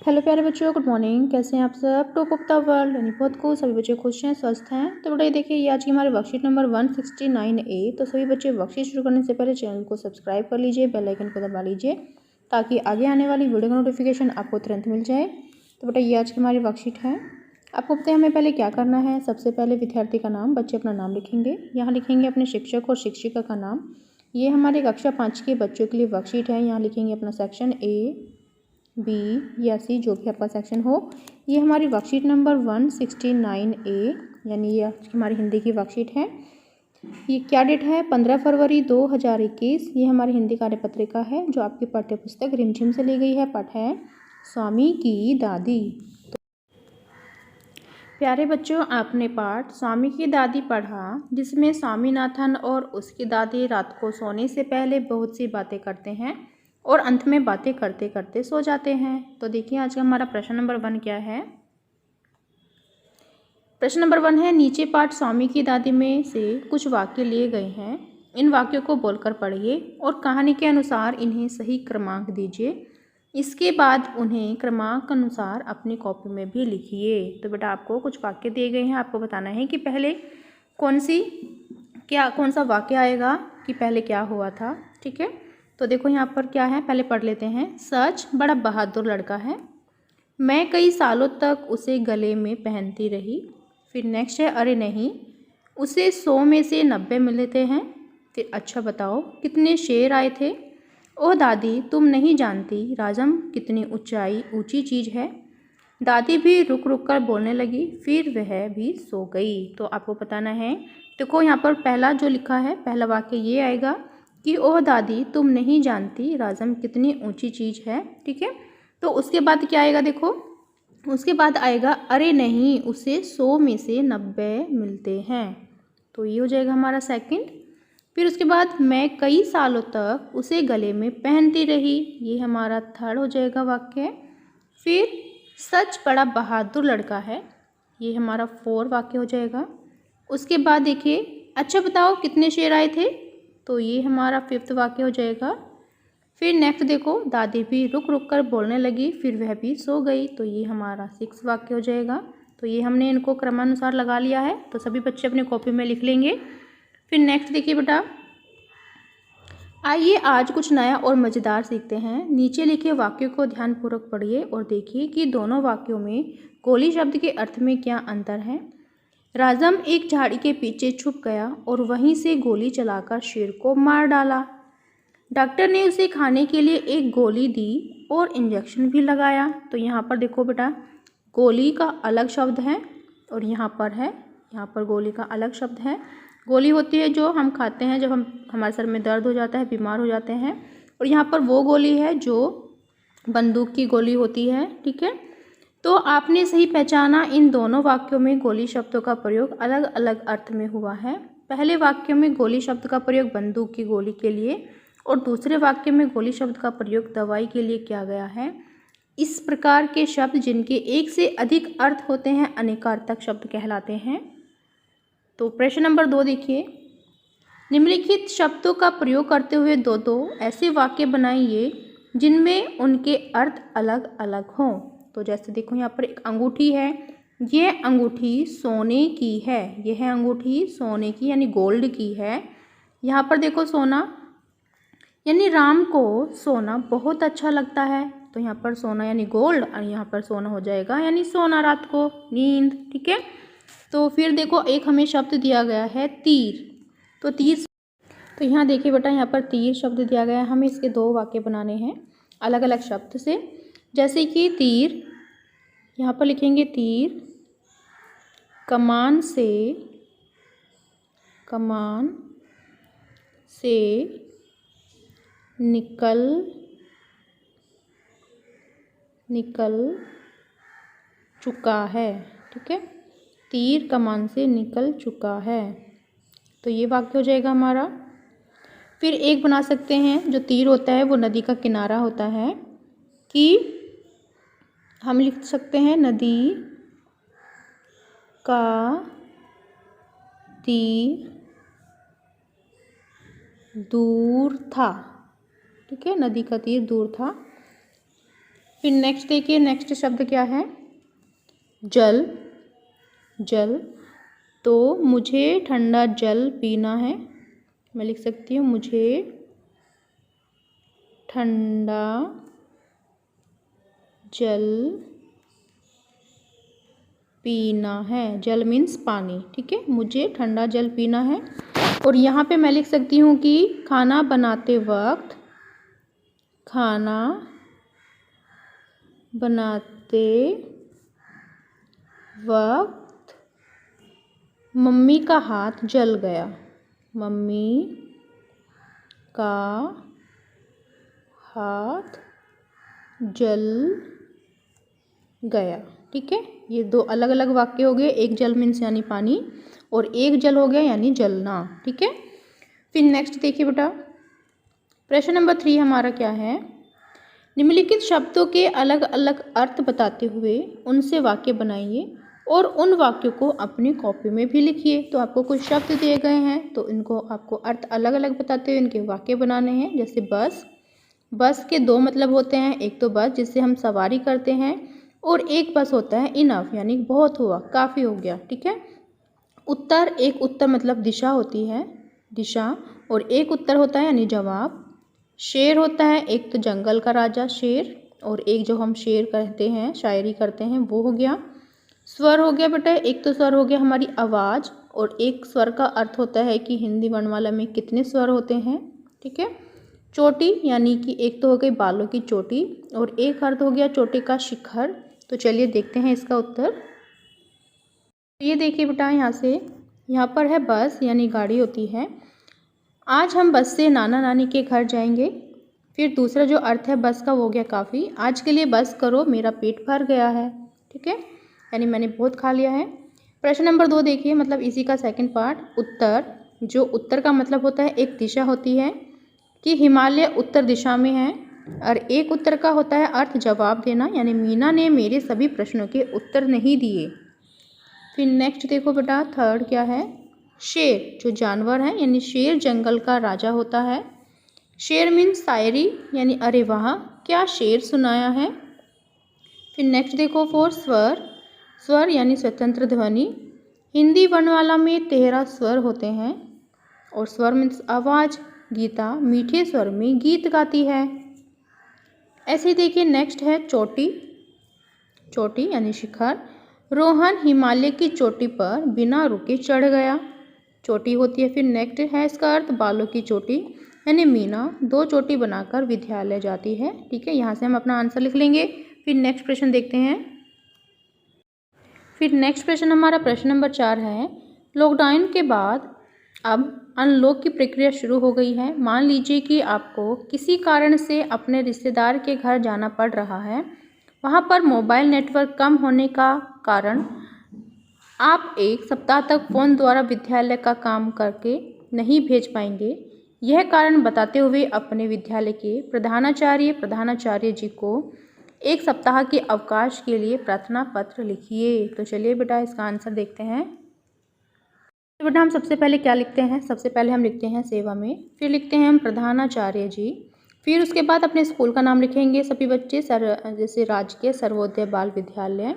Hello प्यारे बच्चों, good morning. कैसे हैं आप सब? टॉप ऑफ द वर्ल्ड यानी बहुत को सभी बच्चे खुश हैं, स्वस्थ हैं। तो बेटा ये देखिए, ये आज की हमारी वर्कशीट नंबर 169A। तो सभी बच्चे वर्कशीट शुरू करने से पहले चैनल को सब्सक्राइब कर लीजिए, बेल आइकन को दबा लीजिए ताकि आगे आने वाली वीडियो का नोटिफिकेशन आपको तुरंत मिल जाए। तो बेटा ये आज की हमारी वर्कशीट है। आपको पता है हमें पहले क्या करना है? सबसे पहले विद्यार्थी का नाम, बच्चे अपना नाम लिखेंगे, यहाँ लिखेंगे अपने शिक्षक और शिक्षिका का नाम। ये हमारे कक्षा 5 के बच्चों के लिए वर्कशीट है। यहाँ लिखेंगे अपना सेक्शन A, B या C, जो भी आपका सेक्शन हो। ये हमारी वर्कशीट नंबर 169A यानी ये हमारी हिंदी की वर्कशीट है। ये क्या डेट है? 15 फरवरी 2021। ये हमारी हिंदी कार्यपत्रिका है जो आपकी पाठ्य पुस्तक रिमझिम से ली गई है। पाठ है स्वामी की दादी। प्यारे बच्चों, आपने पाठ स्वामी की दादी पढ़ा, जिसमें स्वामीनाथन और उसकी दादी रात को सोने से पहले बहुत सी बातें करते हैं और अंत में बातें करते करते सो जाते हैं। तो देखिए आज का हमारा प्रश्न नंबर 1 क्या है। प्रश्न नंबर 1 है, नीचे पाठ स्वामी की दादी में से कुछ वाक्य लिए गए हैं। इन वाक्यों को बोलकर पढ़िए और कहानी के अनुसार इन्हें सही क्रमांक दीजिए। इसके बाद उन्हें क्रमांक अनुसार अपनी कॉपी में भी लिखिए। तो बेटा आपको कुछ वाक्य दिए गए हैं, आपको बताना है कि पहले कौन सा वाक्य आएगा कि पहले क्या हुआ था। ठीक है, तो देखो यहाँ पर क्या है, पहले पढ़ लेते हैं। सच बड़ा बहादुर लड़का है, मैं कई सालों तक उसे गले में पहनती रही। फिर नेक्स्ट है, अरे नहीं, उसे 100 में से 90 मिलते हैं। फिर अच्छा बताओ कितने शेर आए थे। ओह दादी, तुम नहीं जानती राजम कितनी ऊंची चीज़ है। दादी भी रुक रुक कर बोलने लगी, फिर वह भी सो गई। तो आपको बताना है, देखो यहाँ पर पहला जो लिखा है, पहला वाक्य ये आएगा कि ओह दादी, तुम नहीं जानती राजम कितनी ऊंची चीज़ है। ठीक है, तो उसके बाद क्या आएगा? देखो उसके बाद आएगा, अरे नहीं, उसे 100 में से 90 मिलते हैं। तो ये हो जाएगा हमारा सेकंड। फिर उसके बाद मैं कई सालों तक उसे गले में पहनती रही, ये हमारा थर्ड हो जाएगा वाक्य। फिर सच बड़ा बहादुर लड़का है, ये हमारा 4 वाक्य हो जाएगा। उसके बाद देखिए, अच्छा बताओ कितने शेर आए थे, तो ये हमारा 5th वाक्य हो जाएगा। फिर नेक्स्ट देखो, दादी भी रुक रुक कर बोलने लगी, फिर वह भी सो गई, तो ये हमारा 6 वाक्य हो जाएगा। तो ये हमने इनको क्रमानुसार लगा लिया है, तो सभी बच्चे अपनी कॉपी में लिख लेंगे। फिर नेक्स्ट देखिए बेटा, आइए आज कुछ नया और मज़ेदार सीखते हैं। नीचे लिखे वाक्यों को ध्यानपूर्वक पढ़िए और देखिए कि दोनों वाक्यों में गोली शब्द के अर्थ में क्या अंतर है। राजम एक झाड़ी के पीछे छुप गया और वहीं से गोली चलाकर शेर को मार डाला। डॉक्टर ने उसे खाने के लिए एक गोली दी और इंजेक्शन भी लगाया। तो यहाँ पर देखो बेटा, गोली का अलग शब्द है और यहाँ पर गोली का अलग शब्द है। गोली होती है जो हम खाते हैं जब हमारे सर में दर्द हो जाता है, बीमार हो जाते हैं, और यहाँ पर वो गोली है जो बंदूक की गोली होती है। ठीक है, तो आपने सही पहचाना, इन दोनों वाक्यों में गोली शब्दों का प्रयोग अलग अलग अर्थ में हुआ है। पहले वाक्य में गोली शब्द का प्रयोग बंदूक की गोली के लिए और दूसरे वाक्य में गोली शब्द का प्रयोग दवाई के लिए किया गया है। इस प्रकार के शब्द जिनके एक से अधिक अर्थ होते हैं अनेकार्थक शब्द कहलाते हैं। तो प्रश्न नंबर 2 देखिए, निम्नलिखित शब्दों का प्रयोग करते हुए दो ऐसे वाक्य बनाइए जिनमें उनके अर्थ अलग अलग हों। तो जैसे देखो यहाँ पर एक अंगूठी है, यह अंगूठी सोने की है, यह अंगूठी सोने की यानी गोल्ड की है। यहाँ पर देखो सोना यानी राम को सोना बहुत अच्छा लगता है, तो यहाँ पर सोना यानी गोल्ड और यहाँ पर सोना हो जाएगा यानी सोना, रात को नींद। ठीक है, तो फिर देखो एक हमें शब्द दिया गया है तीर। तो यहाँ देखिए बेटा, यहाँ पर तीर शब्द दिया गया है, हमें इसके 2 वाक्य बनाने हैं अलग अलग शब्द से। जैसे कि तीर, यहाँ पर लिखेंगे तीर कमान से निकल चुका है। ठीक है, तीर कमान से निकल चुका है, तो ये वाक्य हो जाएगा हमारा। फिर एक बना सकते हैं, जो तीर होता है वो नदी का किनारा होता है, कि हम लिख सकते हैं नदी का तीर दूर था। ठीक है, नदी का तीर दूर था। फिर नेक्स्ट देखिए, नेक्स्ट शब्द क्या है, जल। जल, तो मुझे ठंडा जल पीना है। मैं लिख सकती हूँ, मुझे ठंडा जल पीना है। जल मीन्स पानी, ठीक है, मुझे ठंडा जल पीना है। और यहाँ पे मैं लिख सकती हूँ कि खाना बनाते वक्त, खाना बनाते वक्त मम्मी का हाथ जल गया। मम्मी का हाथ जल गया, ठीक है। ये दो अलग अलग वाक्य हो गए, एक जल मीन्स यानी पानी और एक जल हो गया यानी जलना, ठीक है। फिर नेक्स्ट देखिए बेटा, प्रश्न नंबर 3 हमारा क्या है, निम्नलिखित शब्दों के अलग अलग अर्थ बताते हुए उनसे वाक्य बनाइए और उन वाक्यों को अपनी कॉपी में भी लिखिए। तो आपको कुछ शब्द दिए गए हैं, तो इनको आपको अर्थ अलग अलग बताते हुए इनके वाक्य बनाने हैं। जैसे बस, बस के दो मतलब होते हैं, एक तो बस जिससे हम सवारी करते हैं और एक बस होता है इनफ यानी बहुत हुआ, काफ़ी हो गया, ठीक है। उत्तर, एक उत्तर मतलब दिशा होती है, दिशा, और एक उत्तर होता है यानी जवाब। शेर होता है एक तो जंगल का राजा शेर, और एक जो हम शेर कहते हैं, शायरी करते हैं, वो हो गया। स्वर हो गया बेटा, एक तो स्वर हो गया हमारी आवाज़, और एक स्वर का अर्थ होता है कि हिंदी वर्णमाला में कितने स्वर होते हैं, ठीक है। चोटी यानी कि एक तो हो गई बालों की चोटी, और एक अर्थ हो गया चोटी का शिखर। तो चलिए देखते हैं इसका उत्तर। ये देखिए बेटा, यहाँ पर है बस यानी गाड़ी होती है। आज हम बस से नाना नानी के घर जाएंगे। फिर दूसरा जो अर्थ है बस का वो हो गया काफ़ी। आज के लिए बस करो, मेरा पेट भर गया है, ठीक है, यानी मैंने बहुत खा लिया है। प्रश्न नंबर 2 देखिए, मतलब इसी का सेकंड पार्ट, उत्तर। जो उत्तर का मतलब होता है एक दिशा होती है कि हिमालय उत्तर दिशा में है, और एक उत्तर का होता है अर्थ जवाब देना, यानी मीना ने मेरे सभी प्रश्नों के उत्तर नहीं दिए। फिर नेक्स्ट देखो बेटा, थर्ड क्या है, शेर, जो जानवर है, यानी शेर जंगल का राजा होता है। शेर मीन्स शायरी, यानी अरे वाह क्या शेर सुनाया है। फिर नेक्स्ट देखो 4 स्वर, स्वर यानी स्वतंत्र ध्वनि। हिंदी वर्णमाला में 13 स्वर होते हैं, और स्वर मीन्स आवाज़। गीता मीठे स्वर में गीत गाती है। ऐसे देखिए नेक्स्ट है चोटी, चोटी यानी शिखर। रोहन हिमालय की चोटी पर बिना रुके चढ़ गया, चोटी होती है। फिर नेक्स्ट है इसका अर्थ बालों की चोटी, यानी मीना 2 चोटी बनाकर विद्यालय जाती है, ठीक है। यहाँ से हम अपना आंसर लिख लेंगे। फिर नेक्स्ट प्रश्न देखते हैं। फिर नेक्स्ट प्रश्न हमारा प्रश्न नंबर 4 है, लॉकडाउन के बाद अब अनलॉक की प्रक्रिया शुरू हो गई है। मान लीजिए कि आपको किसी कारण से अपने रिश्तेदार के घर जाना पड़ रहा है। वहाँ पर मोबाइल नेटवर्क कम होने का कारण आप 1 सप्ताह तक फ़ोन द्वारा विद्यालय का काम करके नहीं भेज पाएंगे। यह कारण बताते हुए अपने विद्यालय के प्रधानाचार्य जी को 1 सप्ताह के अवकाश के लिए प्रार्थना पत्र लिखिए। तो चलिए बेटा इसका आंसर देखते हैं। तो बेटा हम सबसे पहले क्या लिखते हैं, सबसे पहले हम लिखते हैं सेवा में, फिर लिखते हैं हम प्रधानाचार्य जी, फिर उसके बाद अपने स्कूल का नाम लिखेंगे सभी बच्चे, जैसे राजकीय सर्वोदय बाल विद्यालय।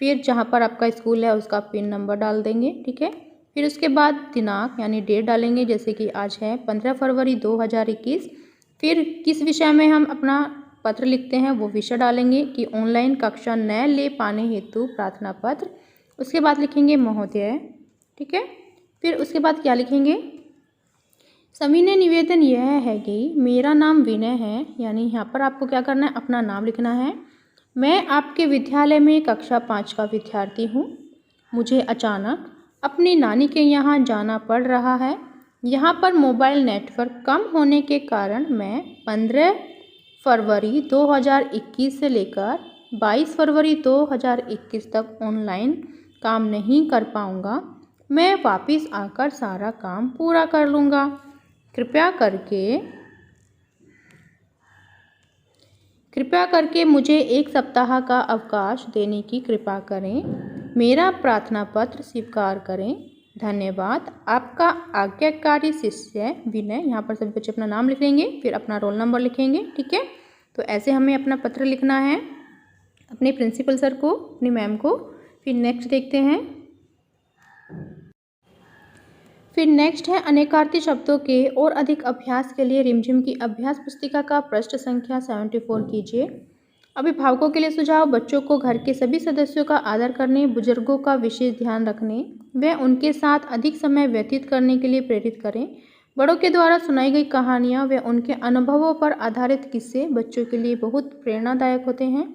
फिर जहाँ पर आपका स्कूल है उसका पिन नंबर डाल देंगे, ठीक है। फिर उसके बाद दिनांक यानी डेट डालेंगे, जैसे कि आज है 15 फरवरी 2021। फिर किस विषय में हम अपना पत्र लिखते हैं वो विषय डालेंगे कि ऑनलाइन कक्षा न ले पाने हेतु प्रार्थना पत्र। उसके बाद लिखेंगे महोदय, ठीक है। फिर उसके बाद क्या लिखेंगे, सविनय निवेदन यह है कि मेरा नाम विनय है, यानी यहाँ पर आपको क्या करना है, अपना नाम लिखना है। मैं आपके विद्यालय में कक्षा 5 का विद्यार्थी हूँ। मुझे अचानक अपनी नानी के यहाँ जाना पड़ रहा है। यहाँ पर मोबाइल नेटवर्क कम होने के कारण मैं 15 फरवरी 2021 से लेकर 22 फरवरी 2021 तक ऑनलाइन काम नहीं कर पाऊँगा। मैं वापस आकर सारा काम पूरा कर लूँगा। कृपया करके मुझे 1 सप्ताह का अवकाश देने की कृपा करें। मेरा प्रार्थना पत्र स्वीकार करें। धन्यवाद। आपका आज्ञाकारी शिष्य विनय। यहाँ पर सभी बच्चे अपना नाम लिखेंगे, फिर अपना रोल नंबर लिखेंगे, ठीक है। तो ऐसे हमें अपना पत्र लिखना है। अपने प्रिंसिपल सर को, अपनी मैम को। फिर नेक्स्ट देखते हैं। फिर नेक्स्ट है अनेकार्थी शब्दों के और अधिक अभ्यास के लिए रिमझिम की अभ्यास पुस्तिका का पृष्ठ संख्या 74 कीजिए। अभिभावकों के लिए सुझाव: बच्चों को घर के सभी सदस्यों का आदर करने, बुजुर्गों का विशेष ध्यान रखने व उनके साथ अधिक समय व्यतीत करने के लिए प्रेरित करें। बड़ों के द्वारा सुनाई गई कहानियाँ व उनके अनुभवों पर आधारित किस्से बच्चों के लिए बहुत प्रेरणादायक होते हैं।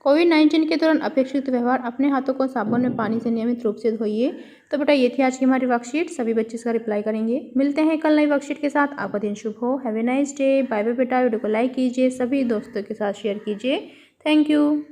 कोविड-19 के दौरान अपेक्षित व्यवहार: अपने हाथों को साबुन में पानी से नियमित रूप से धोइए। तो बेटा ये थी आज की हमारी वर्कशीट। सभी बच्चे इसका रिप्लाई करेंगे। मिलते हैं कल नई वर्कशीट के साथ। आपका दिन शुभ हो। Have a nice day. Bye bye बेटा। वीडियो को लाइक कीजिए, सभी दोस्तों के साथ शेयर कीजिए। Thank you.